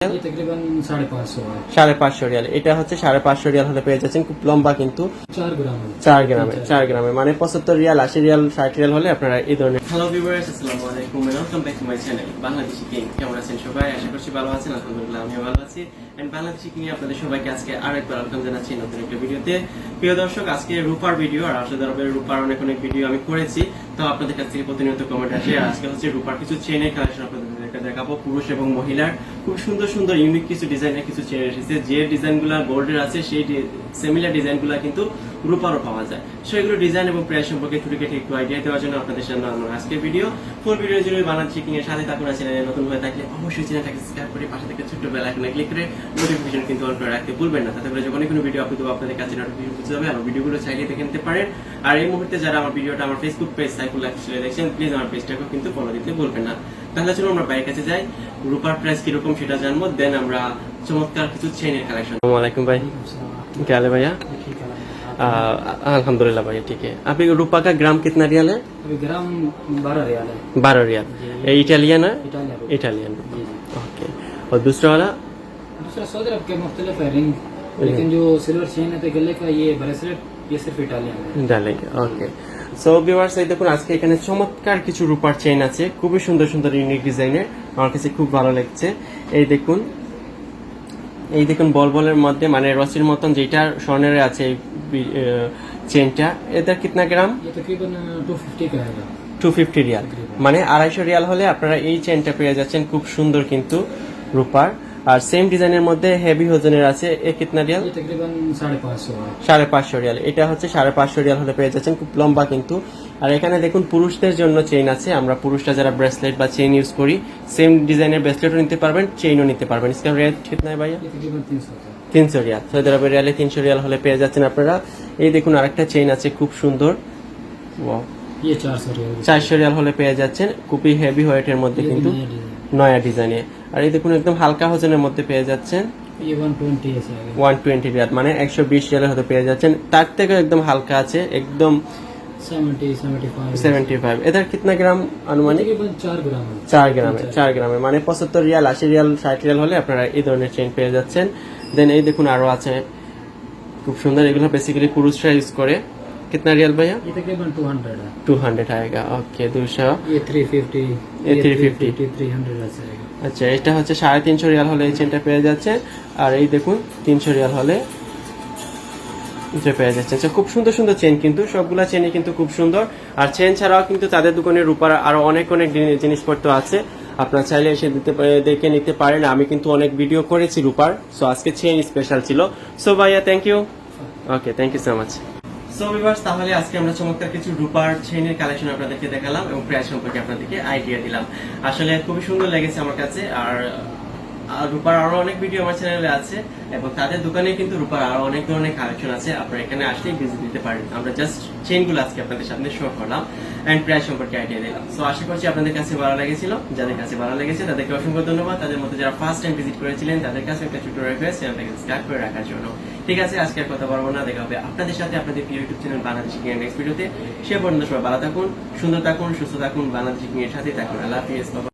ये तकरीबन 550 है। 550 রিয়াল। এটা হচ্ছে 550 রিয়াল হলে পেয়ে যাচ্ছেন, খুব লম্বা কিন্তু 4 ग्राम है। 4 গ্রামে মানে 75 রিয়াল, 80 রিয়াল, 60 রিয়াল হলে আপনারা এই ধরনের। হ্যালো ভিউয়ার্স, আসসালামু আলাইকুম, welcome back to my channel Bangladeshi king. কেমন আছেন সবাই? আশা করছি ভালো আছেন। আলহামদুলিল্লাহ আমিও ভালো আছি। এন্ড বাংলাদেশি কিং এ আপনাদের সবাইকে আজকে আরেকবার ওয়েলকাম জানাচ্ছি নতুন একটা ভিডিওতে। প্রিয় দর্শক, আজকে রূপার ভিডিও আর আসলে রূপার অনেক ভিডিও আমি করেছি, তো আপনাদের কাছ থেকে প্রতিনিয়ত কমেন্ট আসে। আজকে হচ্ছে রূপার কিছু চেনের কালেকশন আপনাদের দেখাবো, পুরুষ এবং মহিলার খুব সুন্দর সুন্দর ইউনিক কিছু ডিজাইনের কিছু চেন এসেছে। যে ডিজাইনগুলো গোল্ডের আছে সেই সিমিলার ডিজাইনগুলো কিন্তু রূপারও পাওয়া যায়। সো এগুলো ডিজাইন এবং প্রাইস সম্পর্কে ছোটখাটো একটু আইডিয়া দেওয়ার জন্য আপনাদের সামনে আমার আজকের ভিডিও। ফুল ভিডিও জুড়ে বাংলাদেশি কিং এর সাথে থাকুন। চ্যানেলে নতুন হয়ে থাকলে অবশ্যই চ্যানেলটাকে সাবস্ক্রাইব করে পাশে থেকে ছোট্ট বেল আইকনে ক্লিক করে নোটিফিকেশন কিন্তু অন করে রাখতে ভুলবেন না। তাতে করে যখন কোনো ভিডিও আপলোড হবে আপনাদের কাছে নোটিফিকেশন পৌঁছে যাবে। আমার ভিডিওগুলো চাইলে দেখে নিতে পারেন। আর এই মুহূর্তে যারা আমার ভিডিওটা আমার ফেসবুক পেজ সাইফুল লাইফস্টাইল দেখছেন, প্লিজ আমার পেজটাকে কিন্তু ফলো দিতে ভুলবেন না। তাহলে চলুন আমরা বাইরের কাছে যাই, রূপার প্রাইস কিরকম সেটা জানবো, দেন আমরা চমৎকার কিছু চেনের কালেকশন। আসসালামু আলাইকুম ভাই, क्या हाल है भैया? अल्हम्दुलिल्लाह भैया ठीक है। अभी रूपा का ग्राम कितना रियल है? अभी ग्राम 12 रियाल है। 12 रियल। ये इटालियन है? इटालियन। Italian okay. और दूसरा वाला? दूसरा सऊदी अरब के मुख्तलिफ है रिंग, लेकिन जो सिल्वर चेन है तो गले का ये ब्रेसलेट ये सिर्फ इटालियन है। ডালেকে ওকে। সো ভিউয়ার্স, এই দেখুন আজকে এখানে চমৎকার কিছু রূপার চেইন আছে, খুবই সুন্দর সুন্দর ইউনিক ডিজাইনের, আমার কাছে খুব ভালো লাগছে। এই দেখুন বলবলের মধ্যে মানে রসির মতন যেটা স্বর্ণের আছে এই চেইনটা, এটা কিতনা গ্রাম? ये तकरीबन 250 का है। 250 রিয়াল মানে 250 রিয়াল হলে আপনারা এই চেইনটা পেয়ে যাচ্ছেন, খুব সুন্দর কিন্তু রূপার। আর সেম ডিজাইনের মধ্যে হেভি ওজনের আছে, এ কিতনা রিয়াল? ये तकरीबन 550 है। 550 রিয়াল। এটা হচ্ছে 550 রিয়াল হলে পেয়ে যাচ্ছেন, খুব লম্বা কিন্তু। আর এখানে দেখুন পুরুষদের জন্য চেইন আছে, আমরা পুরুষরা যারা ব্রেসলেট বা চেইন ইউজ করি সেম ডিজাইনের ব্রেসলেটও নিতে পারবেন, চেইনও নিতে পারবেন। इसका रेट कितना है भैया? ये तकरीबन 300 का। 300 রিয়াল। সৌদি আরবের রিয়ালে 300 রিয়াল হলে পেয়ে যাচ্ছেন আপনারা। এই দেখুন আরেকটা চেইন আছে খুব সুন্দর, ওয়াও, ये 400 रियाल। 400 রিয়াল হলে পেয়ে যাচ্ছেন, খুবই হেভি ওয়েটের মধ্যে কিন্তু নয়া ডিজাইনে। আর এই দেখুন একদম হালকা ওজনের মধ্যে পেয়ে যাচ্ছেন, ये 120 ऐसे है। 120 রিয়াল মানে 120 রিয়ালের হতে পেয়ে যাচ্ছেন। তার থেকে একদম হালকা আছে, একদম 75। এটার কিতনা গ্রাম আনুমানিক? तकरीबन 4 ग्राम है। 4 গ্রামে মানে 75 রিয়াল, 80 রিয়াল, 60 রিয়াল হলে আপনারা এই ধরনের চেইন পেয়ে যাচ্ছেন। দেন এই দেখুন আরো আছে খুব সুন্দর, এগুলো বেসিক্যালি পুরুষরা ইউজ করে। कितना रियल भैया? ये तकरीबन 200 है। 200 आएगा ओके। 200 ये 350 ये 350 300 ऐसे है। আচ্ছা, এটা হচ্ছে 350 রিয়াল হলে এই চেনটা পেয়ে যাচ্ছে। আর এই দেখুন 300 রিয়াল হলে এটা পেয়ে যাচ্ছে। আচ্ছা, খুব সুন্দর সুন্দর চেন কিন্তু, সবগুলা চেনই কিন্তু খুব সুন্দর। আর চেন ছাড়াও কিন্তু তাদের দোকানে রূপার আরো অনেক জিনিসপত্র আছে, আপনারা চাইলে এসে দেখে নিতে পারেন। আমি কিন্তু অনেক ভিডিও করেছি রূপার, সো আজকে চেন স্পেশাল ছিল। সো ভাইয়া thank you. Okay, thank you so much. So viewers, তাহলে আজকে আমরা চমৎকার কিছু রূপার চেইনের কালেকশন আপনাদেরকে দেখালাম এবং প্রাইস সম্পর্কে আপনাদেরকে আইডিয়া দিলাম। আসলে খুবই সুন্দর লেগেছে আমার কাছে। আর রূপার আরো অনেক ভিডিও আমার চ্যানেলে আছে এবং তাদের দোকানে কিন্তু রূপার আরো অনেক ধরনের কালেকশন আছে, আপনারা এখানে আসলেই ভিজিট দিতে পারেন। আমরা জাস্ট চেইনগুলো আজকে আপনাদের সামনে শো করলাম এন্ড প্রাইস সম্পর্কে আইডিয়া দিলাম। সো আশা করছি আপনাদের কাছে ভালো লেগেছিল। যাদের কাছে ভালো লেগেছে তাদেরকে অসংখ্য ধন্যবাদ। তাদের মধ্যে যারা ফার্স্ট টাইম ভিজিট করেছিলেন তাদের কাছে একটা ছোট রিকোয়েস্ট, চ্যানেলটাকে সাবস্ক্রাইব করে রাখার জন্য। ঠিক আছে, আজকে আর কথা বলবো না, দেখা হবে আপনাদের সাথে আপনাদের প্রিয় YouTube channel Bangladeshi king next ভিডিওতে। সে পর্যন্ত সবাই ভালো থাকুন, সুন্দর থাকুন, সুস্থ থাকুন, বাংলাদেশি কিং এর সাথে থাকুন। আল্লাহ হাফেজ।